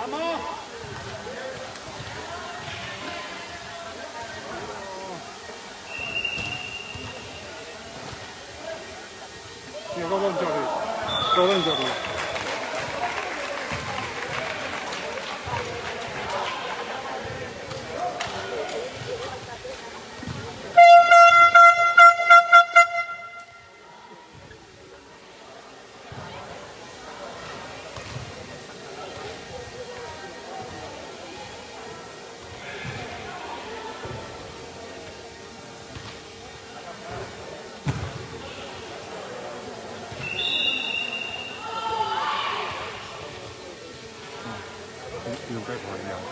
有个问这里，都问这里。Yung kay Juan yan.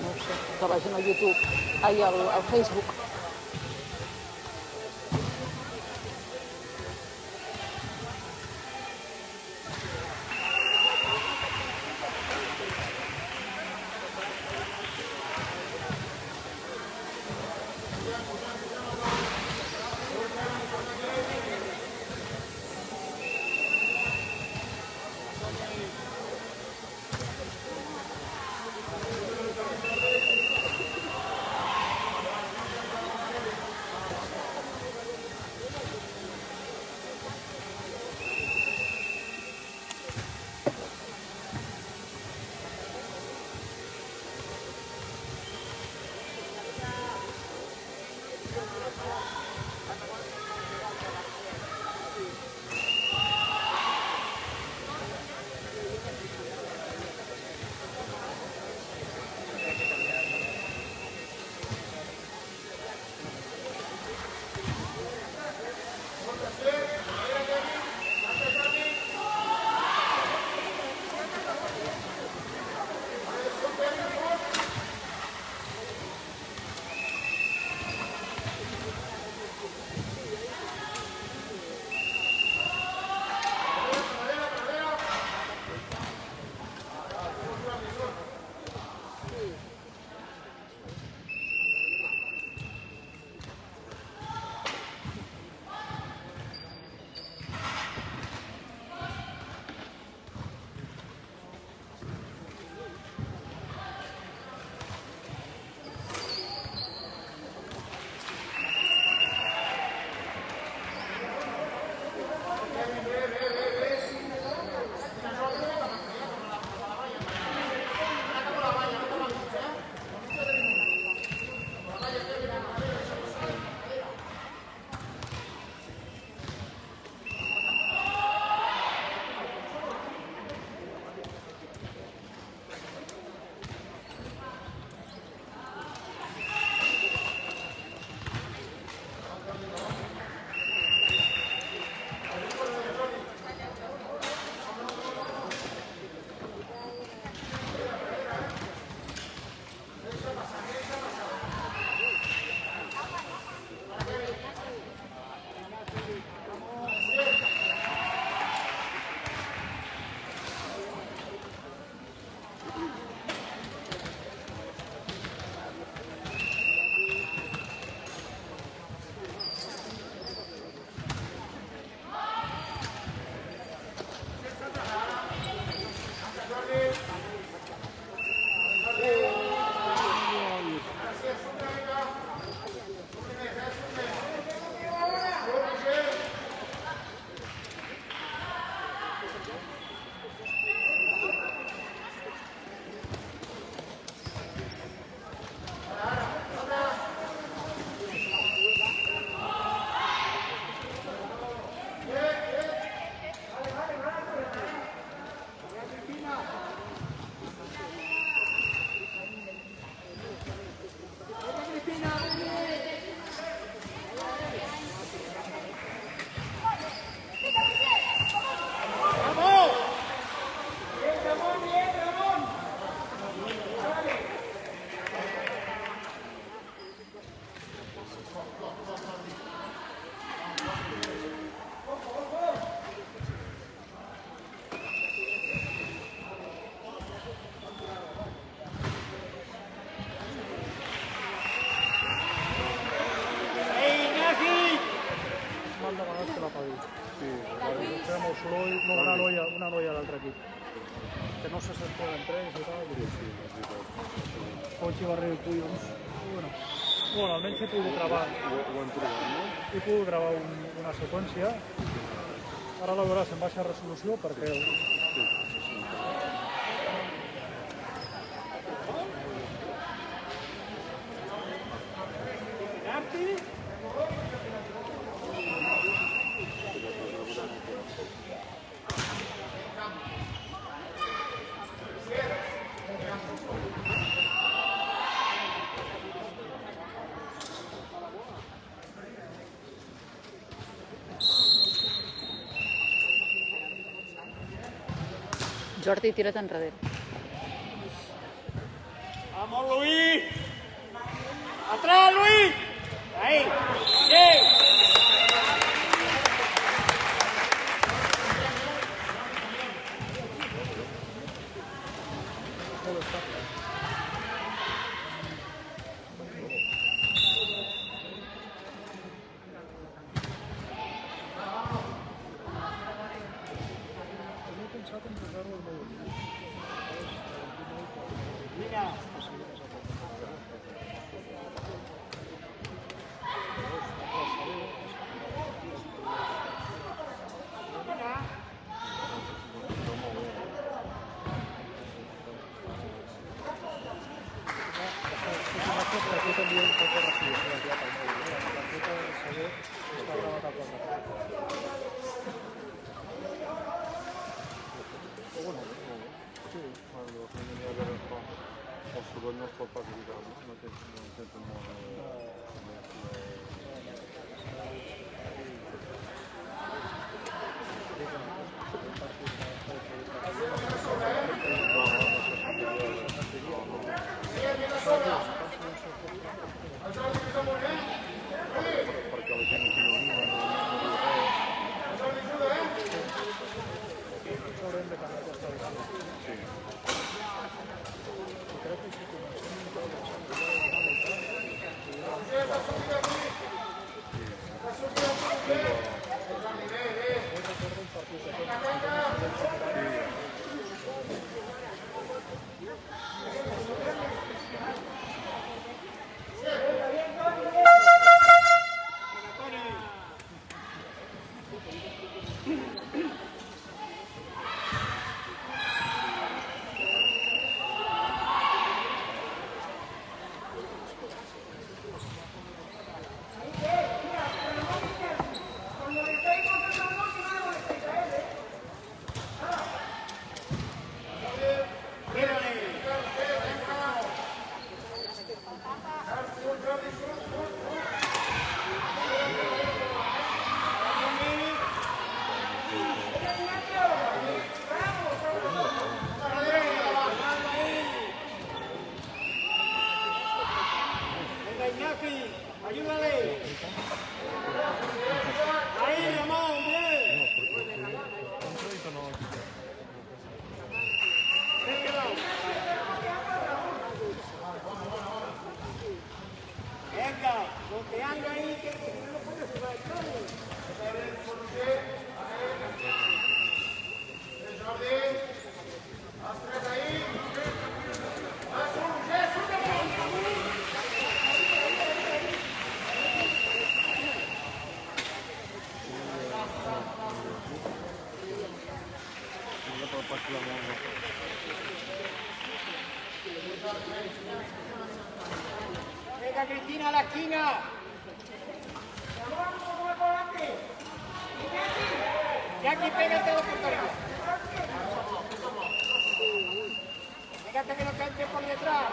No sé, estaba haciendo YouTube, ahí al Facebook. no hi ha l'altre equip. Que no se s'entren entre ells i tal. Poig i Barrer i Collons. Bueno, almenys he pogut gravar. Ho hem trobat, no? He pogut gravar una seqüència. Ara la veuràs en baixa resolució perquè... Jordi, tira't enrere. ¡Vamos, Luis! ¡Atrás, Luis! ¡Ahí! ¡Sí! No es pot pas evitar, no? No té molt... Perquè la gent aquí no diu res. Sí. ¡Ayúdale! ¡Ahí, Ramón! ¡Bien! Venga, golpeando ahí, que no puede jugar. Venga, Cristina, a la esquina. Jackie, pégate a la portería. Pégate que no cante por detrás.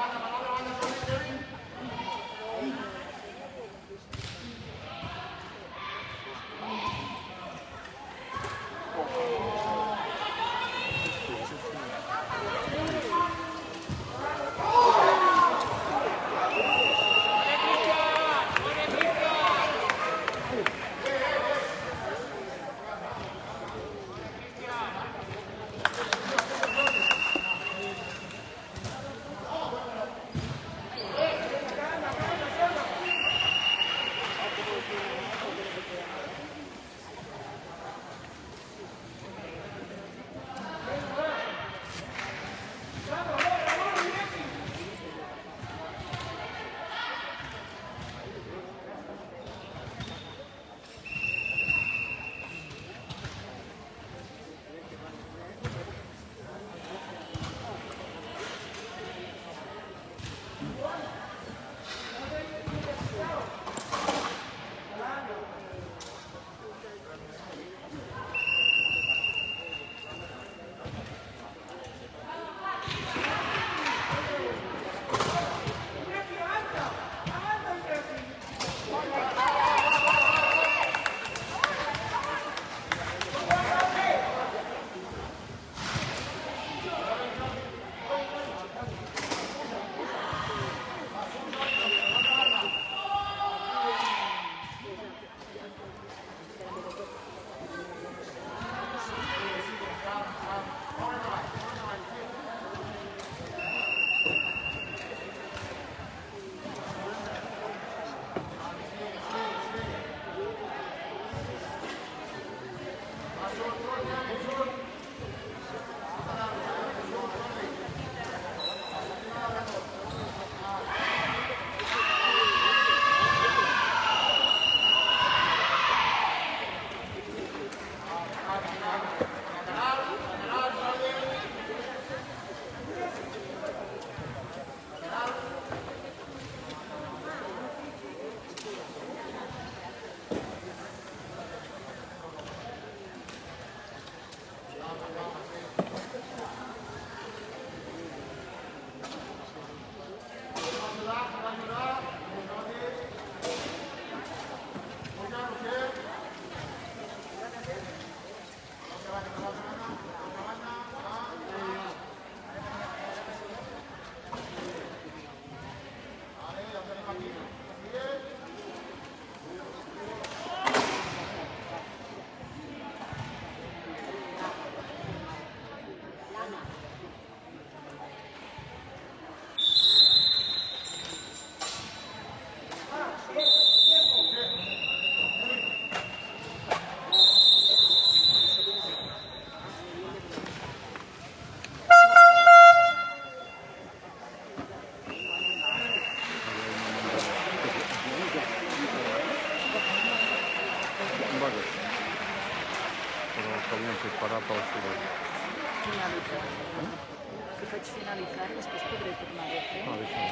Si faig finalitzar, després podré tornar a fer. Ah, deixa'm.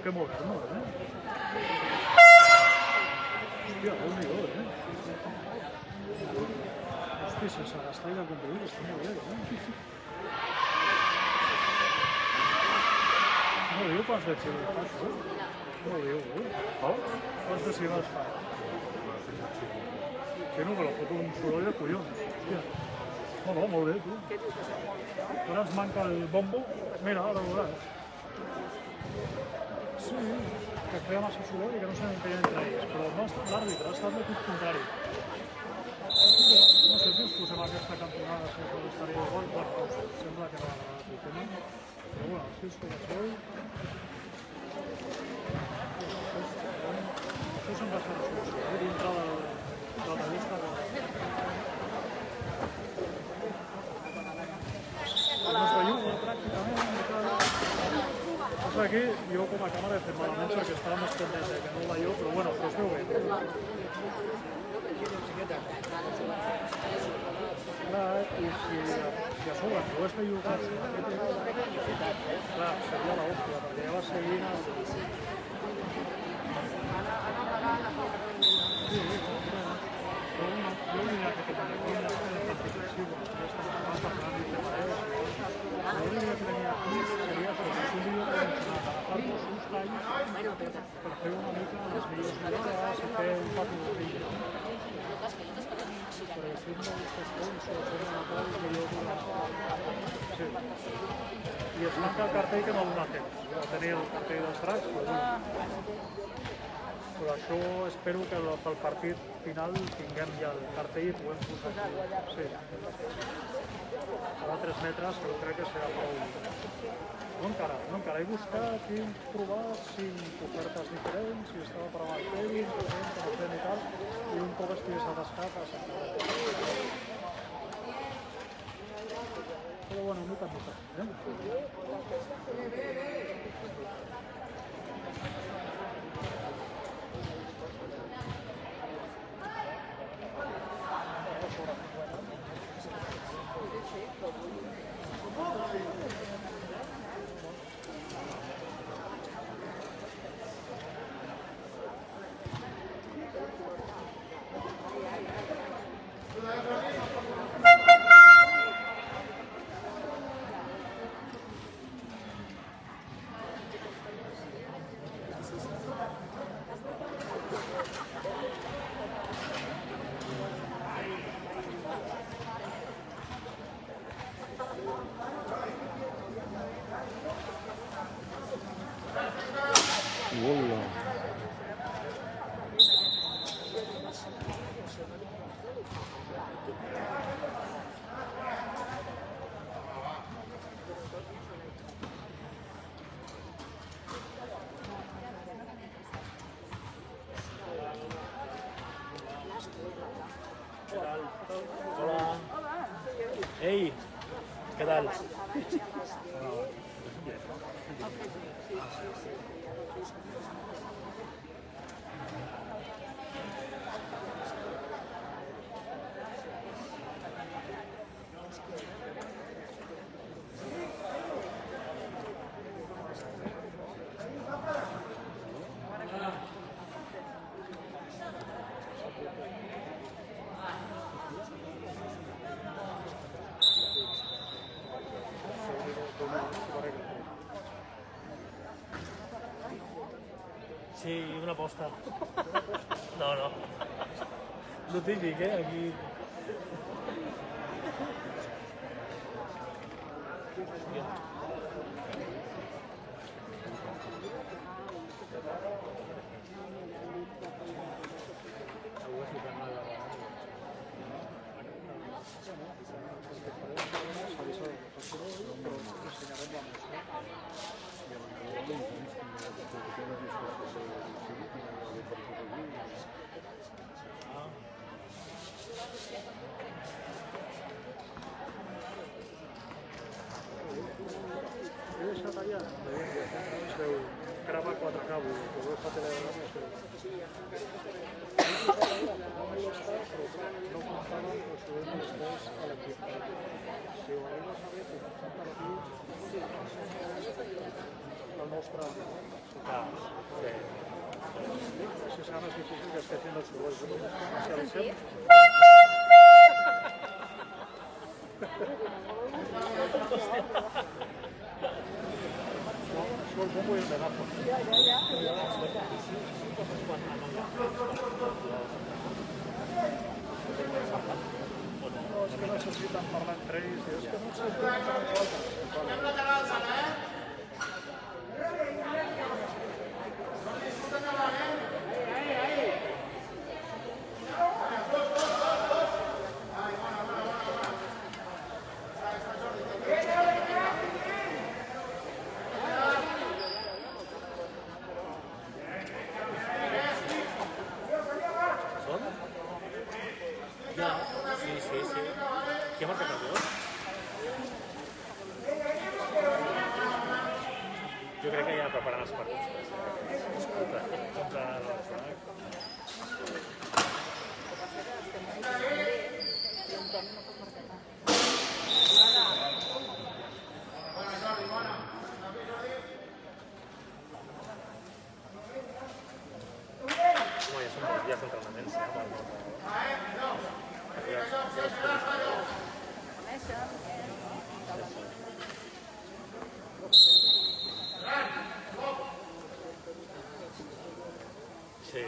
Qué moderno, ¿eh? Hòstia, Déu-n'hi-do, eh? Hòstia, sense gastar i de conduir, està molt bé, eh? No diu quants decibels fas, eh? No diu, eh? Quants decibels fas? Sí, no, però fot un soroll de collons. Hòstia. No, molt bé, tu. Ara ens manca el bombo. Mira, ara ho veuràs. Sí, que feia massa soroll i que no sabem què hi ha entre ells, però l'àrbitre ha estat del tot contrari. No sé si us posem aquesta cantonada, si us estaria igual, bueno, sembla que no ha agradat el tema, però bueno, si us coneixeu... Això se'n va ser resolució, dintre de la llista de... No es veia pràcticament, aquí, jo com a càmera he fet malament perquè estava més content que no el veieu, però bueno, però es veu bé. Clar, i a sobre, no ho estic jugant, clar, seria l'hòstia, perquè ja va seguint el... Sí, però jo diria que com a recull és participatiu, no està parlant de parelles, jo diria que tenia aquí seria perquè un vídeo que agafar-nos uns talls per fer una mica les millors jugades i fer un pati de vídeo. Per exemple, aquestes coses o fer una cosa que jo durava... Sí. I es manca el cartell que no dona temps. Jo tenia el cartell dels dracs, però això espero que pel partit final tinguem ja el cartell i puguem posar aquí. Sí. A 3 metres, però crec que serà prou... No encara. He buscat i he provat 5 ofertes diferents, si estava per amb el Kevin, per fent i tal, i un cop estigués atascat a Sant Pere. Però bueno, mica en mica. Hola. Hola. Ei, què tal? Sí, una posta. No. Lo típic, aquí... vull dir, que vull fer telegrama i això. No comptaven els sueldos dels a l'equip. Si ho arriba a saber, que per la nostra... Si sabes es difícil que esté haciendo el sueldo. No, el bombo y el megáfono. No, és que necessiten parlar entre ells. És que no sé què Qui ha marcat el gol? Jo crec que ja preparant els partits. Contra l'Arsenal. Ja són entrenaments. Sí.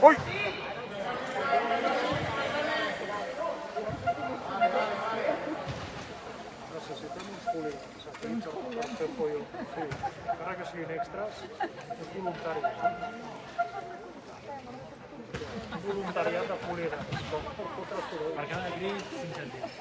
Ui! Necessitem uns polígons aquí per fer pollo. Sí, encara que siguin extras, és voluntari. Voluntariat de polígons. Per cada crit, 5 cèntims.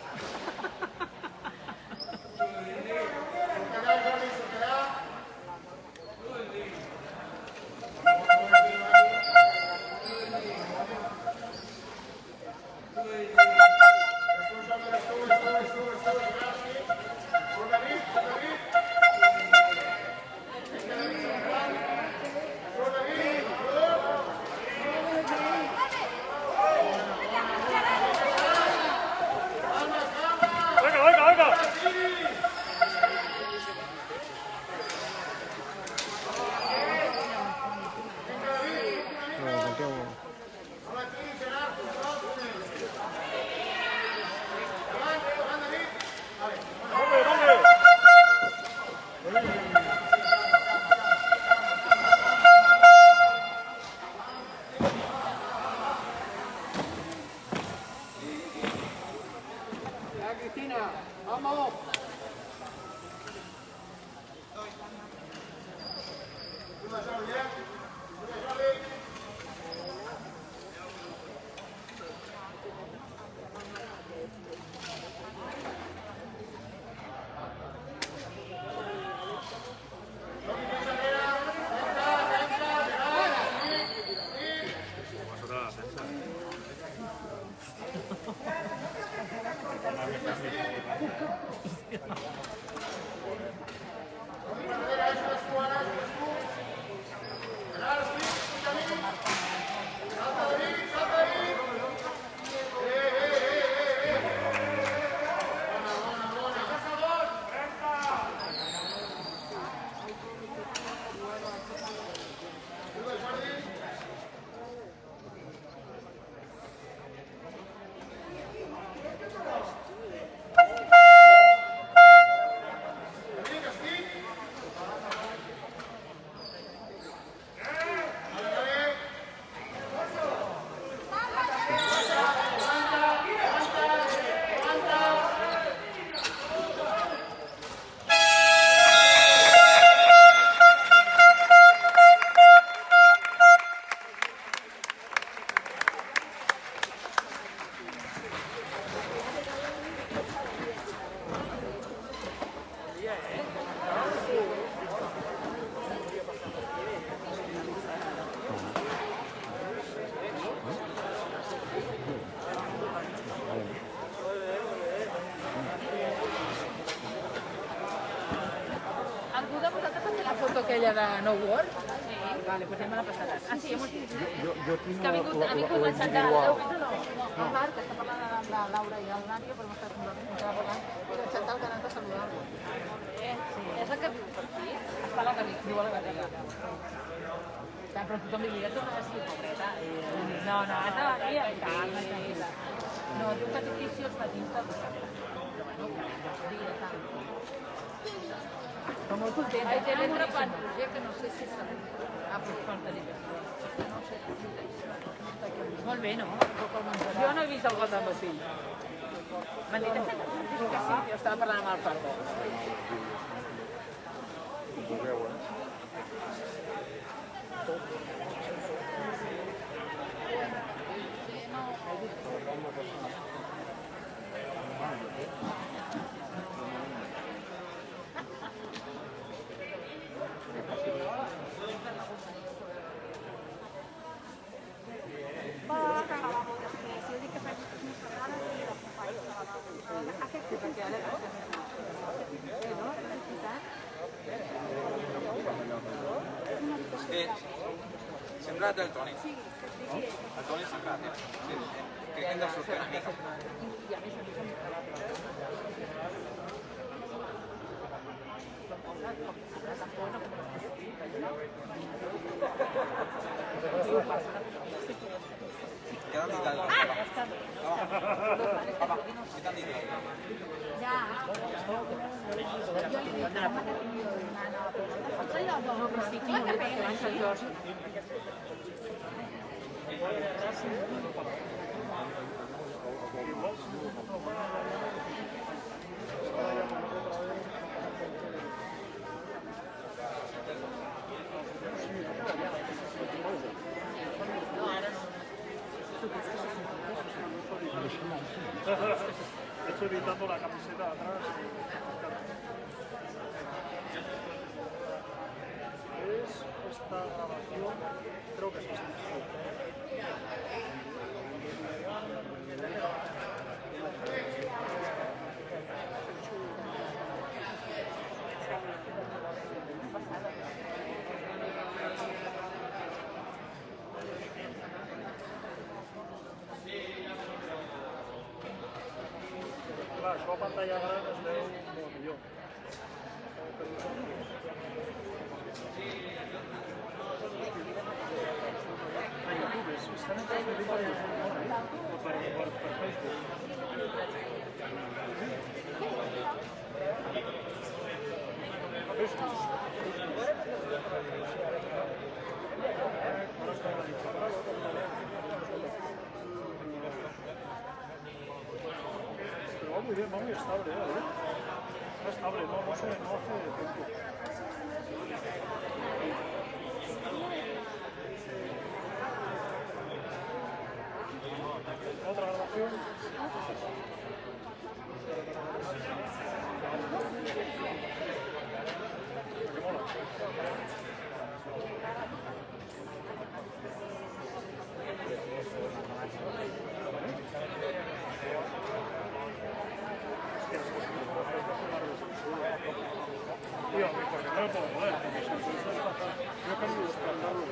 la foto aquella de No Work? Sí. Vale, pues ja me la passaràs. Ah, sí, hemos... Jo tinc Que ha vingut la l'enxantada. individual. El Marc està parlant amb la Laura i el Nàrio, però m'està parlant. I l'enxantada que ha anat a saludar-lo. Sí, és la que viu per aquí. Està la que viu a la Garriga. Però tothom li diria, torna a ser pobreta. No, estava aquí a calma, tranquil·la. No, diu que edifici els matins de però molt contenta. Té l'entrepanoria, que no sé si serà. Ah, però quan tenim. No sé. Molt bé, no? Jo no he vist el got del meu fill. M'han dit que sí, jo estava parlant amb el Pardo. Ho veu, Sembrat el Toni. El Toni sembrat, eh? Sí, crec que hem de sortir una mica. Què t'han dit? Papa, què t'han dit? Estoy editando la camiseta de atrás. Es esta grabación, creo que es esta. Clar, això a pantalla gran es veu molt millor. A YouTube, estan en transmetit per YouTube, per Facebook. Pero va muy bien, va muy estable, ¿eh? Va estable, no hace tiempo. Otra grabación. Que mola. Tío, porque no me puedo mover, porque si entonces yo he querido desplazarlo,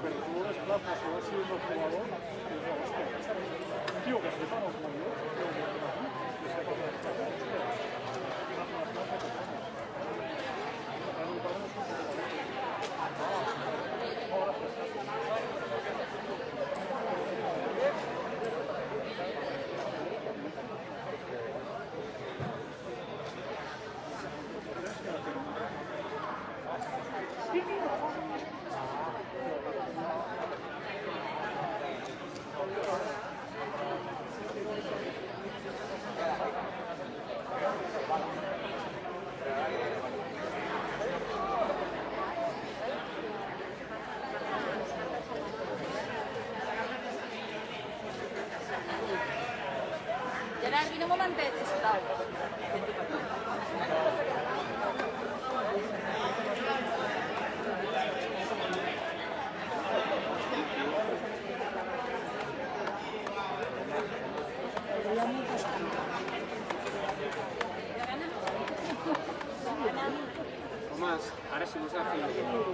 pero tú lo desplazas o vas siendo jugador, y digo, hostia, un tío que sepa no como yo, que sepa que desplazar, Gerard, vine un momentet, sisplau. Home, Ara si vols agafar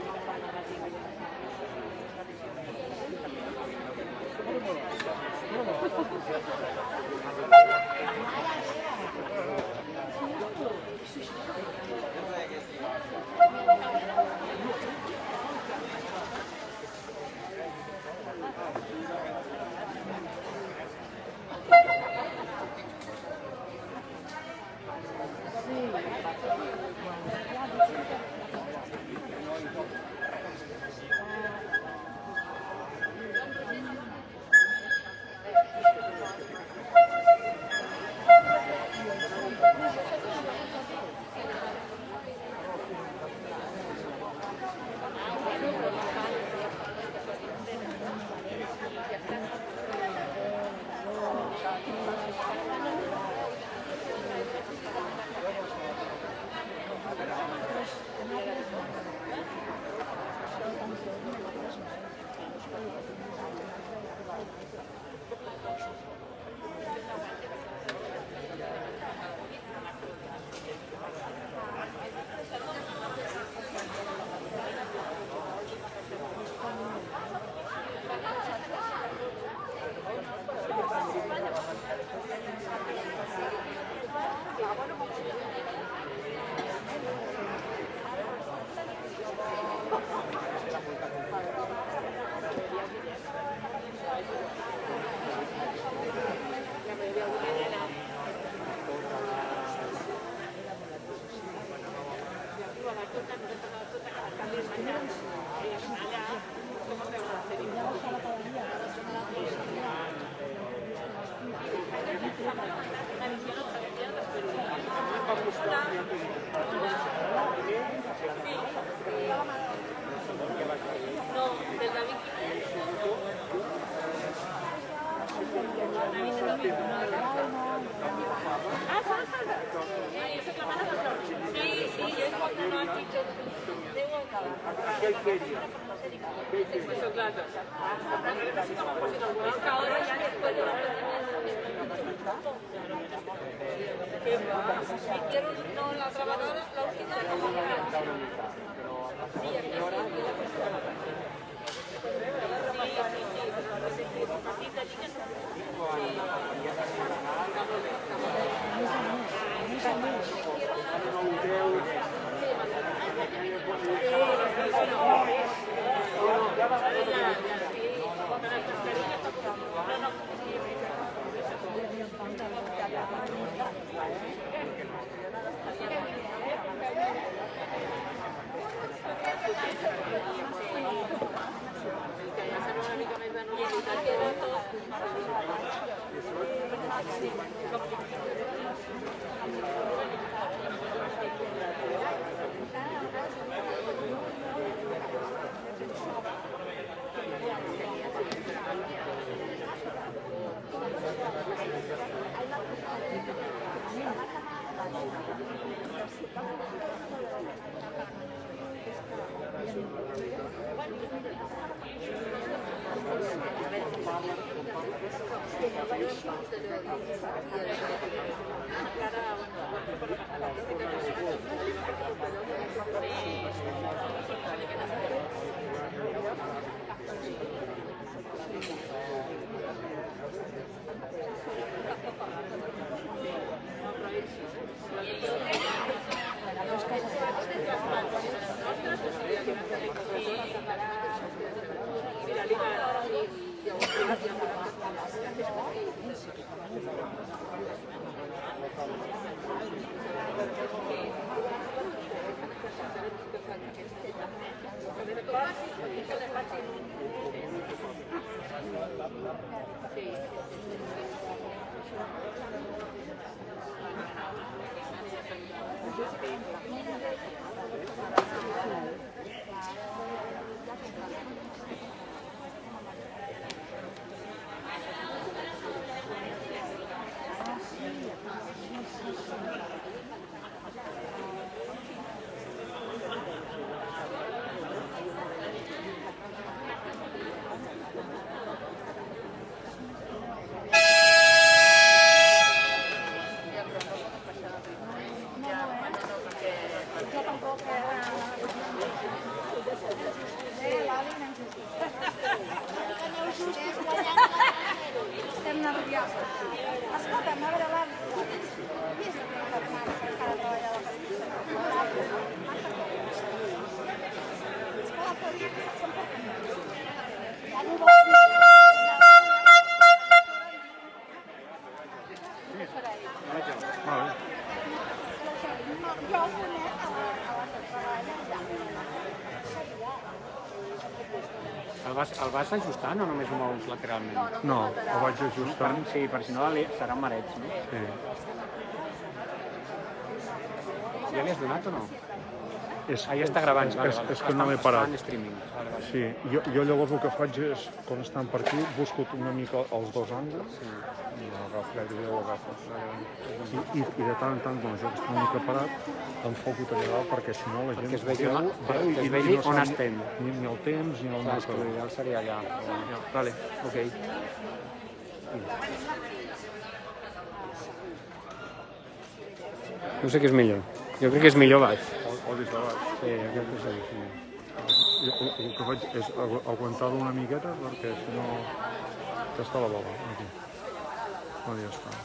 El vas ajustant o només ho mous lateralment? No, el vaig ajustant. Sí, per si no seran marets, no? Sí. Ja li has donat o no? És, Ah, ja està gravant, vale, vale. és que no l'he parat. Està en streaming. Vale, vale. Sí, jo llavors el que faig és, quan estan per aquí, busco una mica els dos angles i l'agafo, gairebé ho agafo. I de tant en tant, quan jo estic una mica parat, enfoco també dalt perquè si no la gent es vegi on sap estem. Ni el temps ni el Clar, és que marcador. l'ideal seria allà. Vale, ok. No sé què és millor. Jo crec que és millor baix. O des de baix. Sí, jo crec que sí. El que faig és aguantar-ho una miqueta perquè si no ja està la bola. Aquí. Bueno, ja està.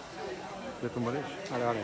Ja t'ho mereix. Vale, vale.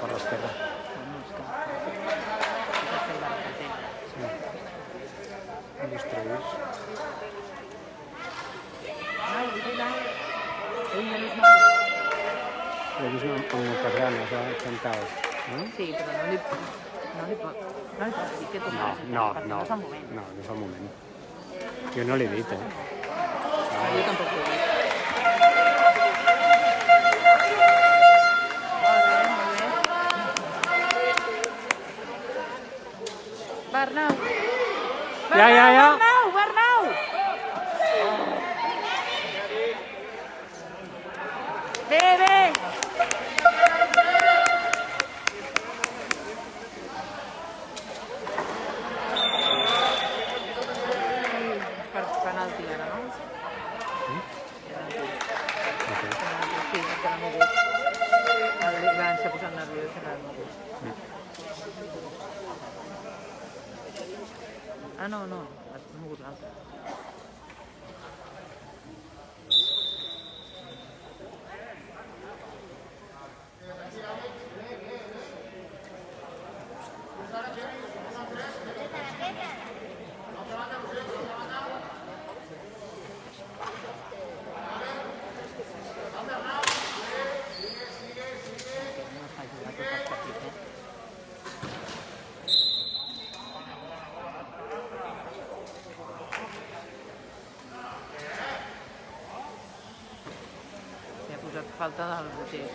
per l'esquerra. Bueno, és que... És el bar que té. Sí. Distribuïts. Ai, mira. Ei, menys mal. L'he vist amb moltes ganes, sentados. No? Sí, però no li pot dir que tu No, perquè no no és el moment. és el moment. Jo no l'he dit, Jo tampoc ho he dit. Molt bé, molt bé. Bernau! Ja. Bernau! Bé! Per penalti ara, no? Sí, perquè l'ha mogut. El Ivan s'ha posat nerviós i l'ha mogut. Ah, no, has mogut l'altre. No s'ha jugat tot el partit, Li ha posat falta del Roger.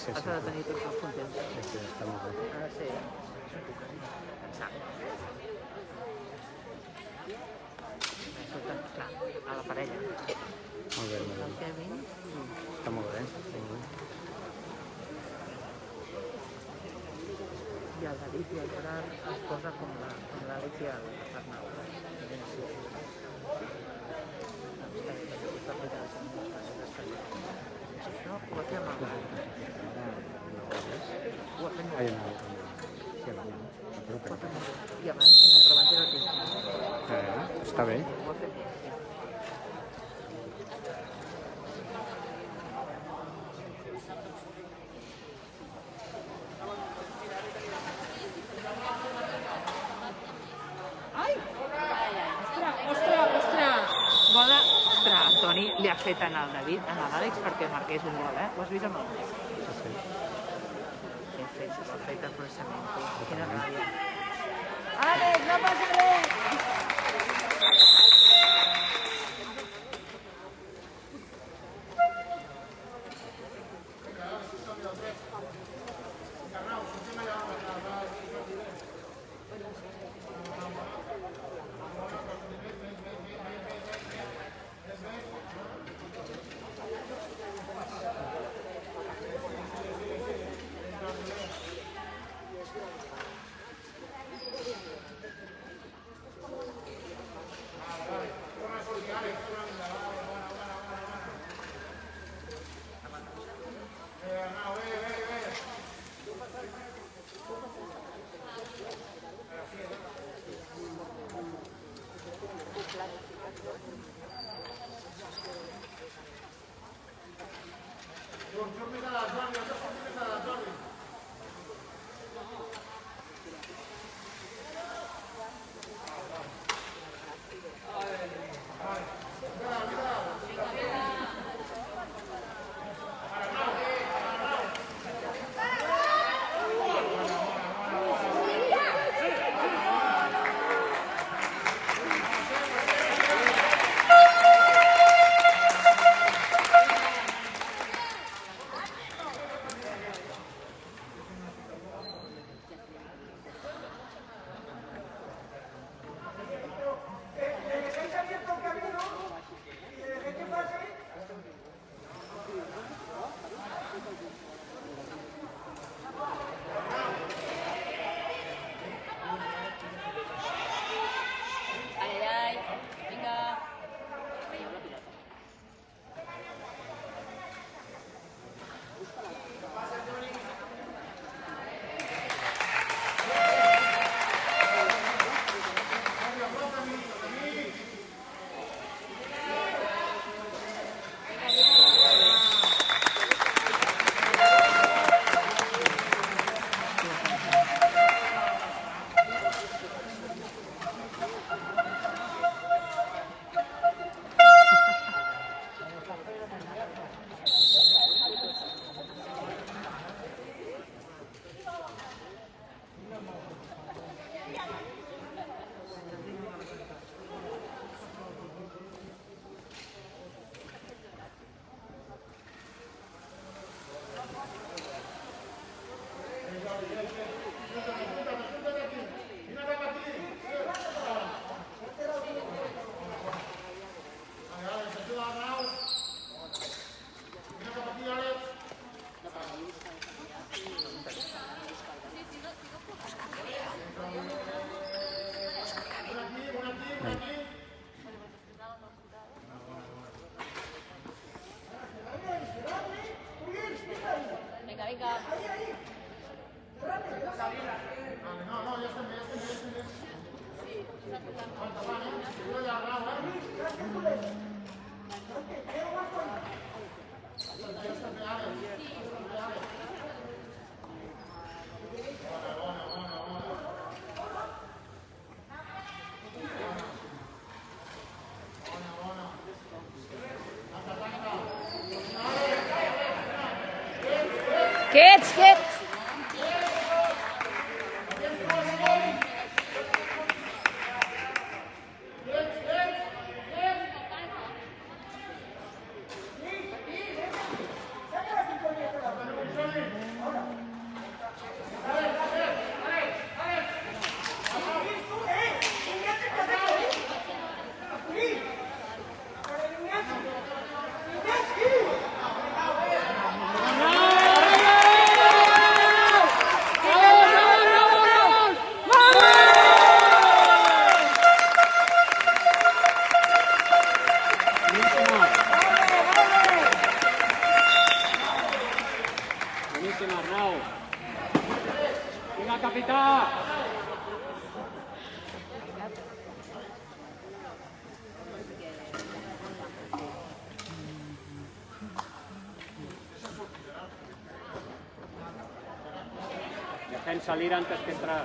sí. Has de tenir tots els contents. Sí, està molt bé. Ha de ser pensar. Això, clar, a la parella. Molt bé, molt El bé. Kevin. Està molt bé. Molt bé. I el David i el Gerard es posa com l'Àlex i l'Arnau. Això ho va fer amb el David. Ho va fer Ai, molt. no. Sí, va, no. Però per què? I abans, no, però abans era el temps. Està bé. Ho va fer molt. Ostres, Toni li ha fet anar al David, a l'Àlex, perquè marqués un gol, eh? Ho has vist o no? Sí, sí. He fet el processament, tu. Quina ràbia. Àlex, no passa res! Quiets, quiets. Boníssim, Arnau. Vinga, capità! Defensa l'Ira antes que entrar.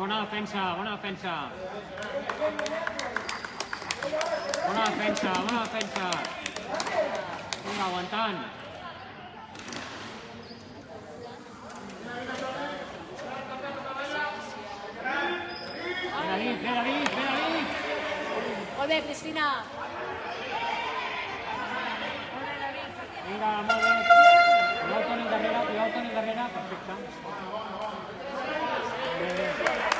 Bona defensa, bona defensa. Bona defensa, bona defensa. Vinga, aguantant. David, ve David, ve David. Molt bé, Cristina. Vinga, molt bé. Cuidao el Toni darrere, perfecte. Bé, bé.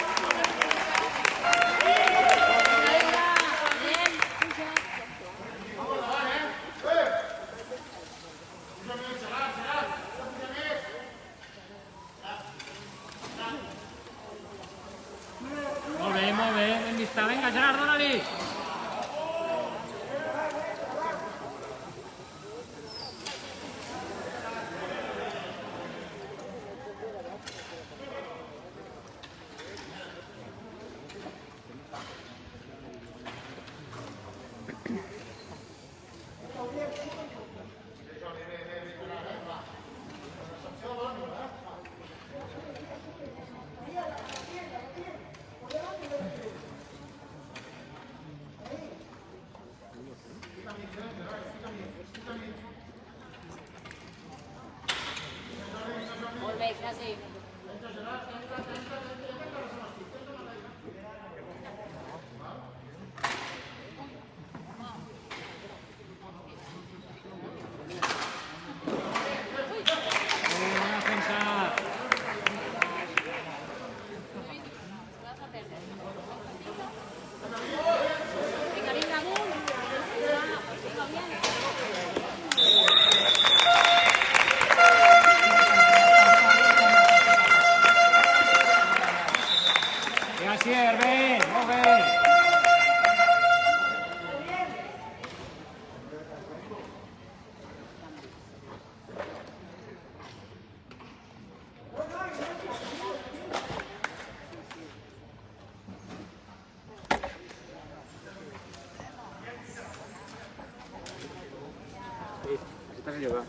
Molt bé, ben vista. Vinga, Gerard, dona-li.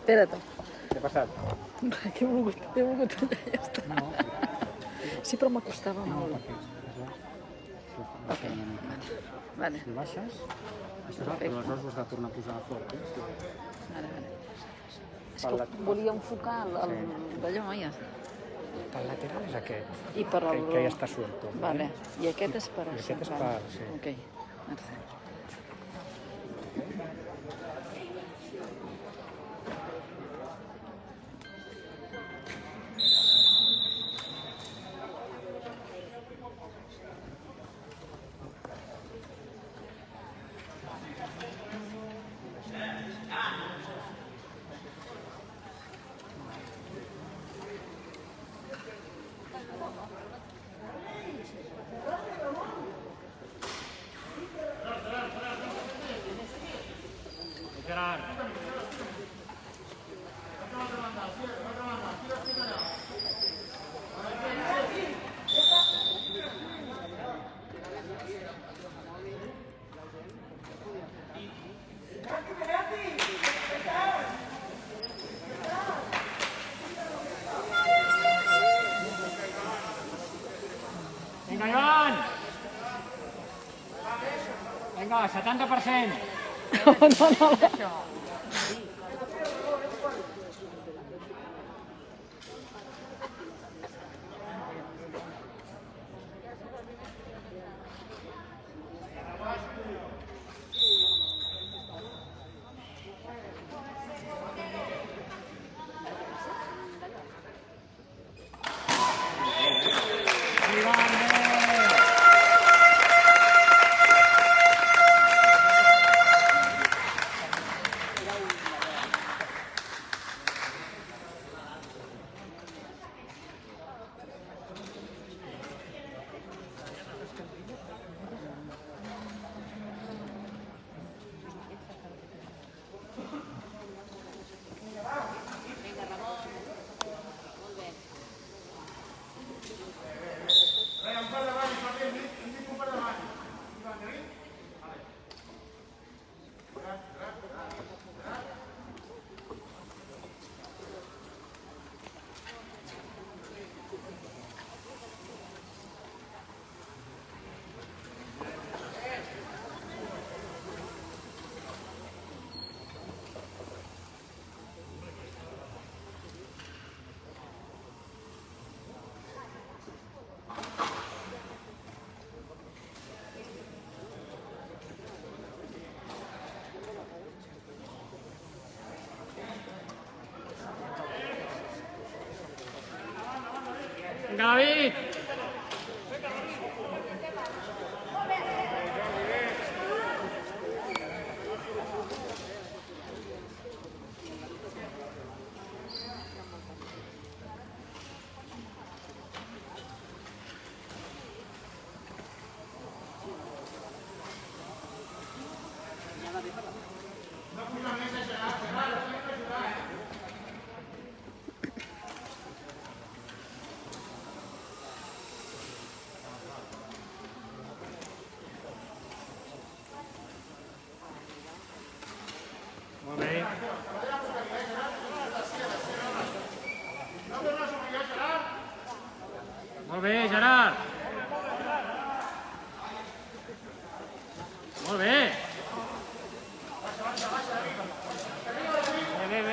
Espera't. Què ha passat? Que he volgut tallar, ja està. No. Sí, però m'acostava molt. Ok. Vale. Si baixes, això aleshores ho has de tornar a posar fort. Vale. És que volia enfocar d'allò, ja. El lateral és aquest, I per al... que ja està suelto. Vale. I aquest és per... I aquest és per... Sí. Ok, merci. Vinga, Joan! Vinga, 70%. No. Vinga, David! Molt bé. Molt bé, Gerard. Molt bé. Bé.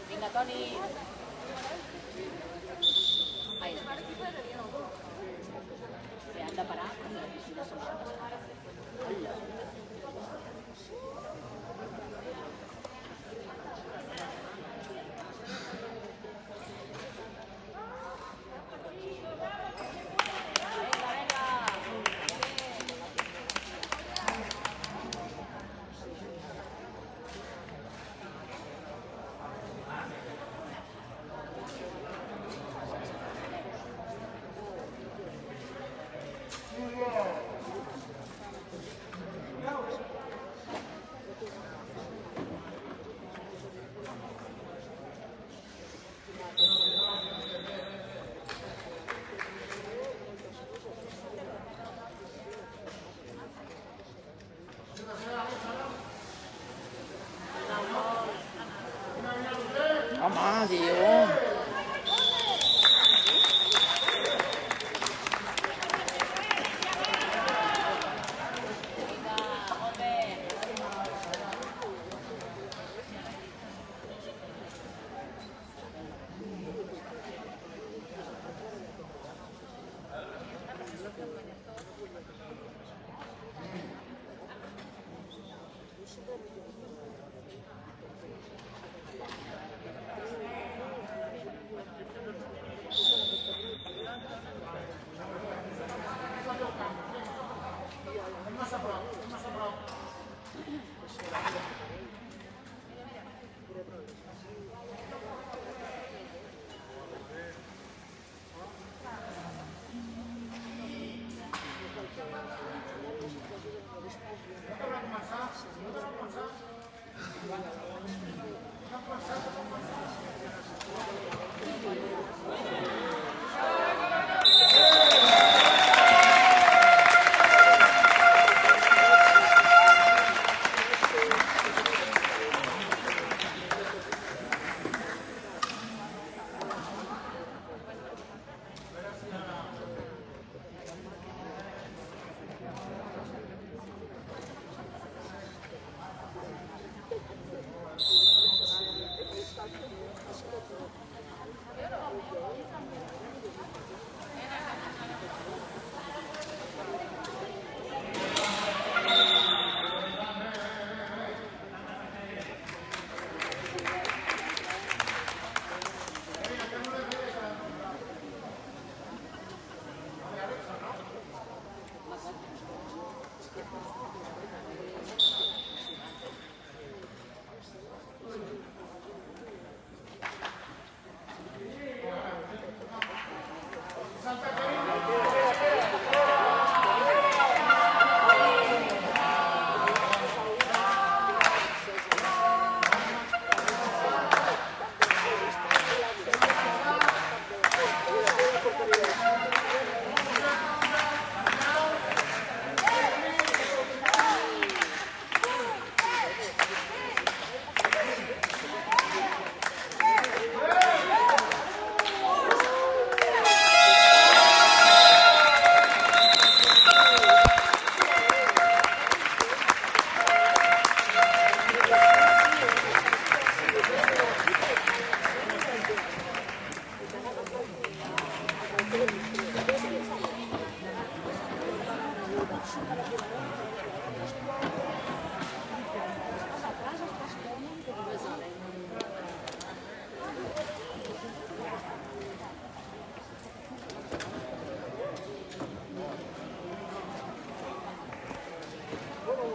Vinga, Toni. Ai, que han de parar amb la piscina social. Home, Déu! Gracias.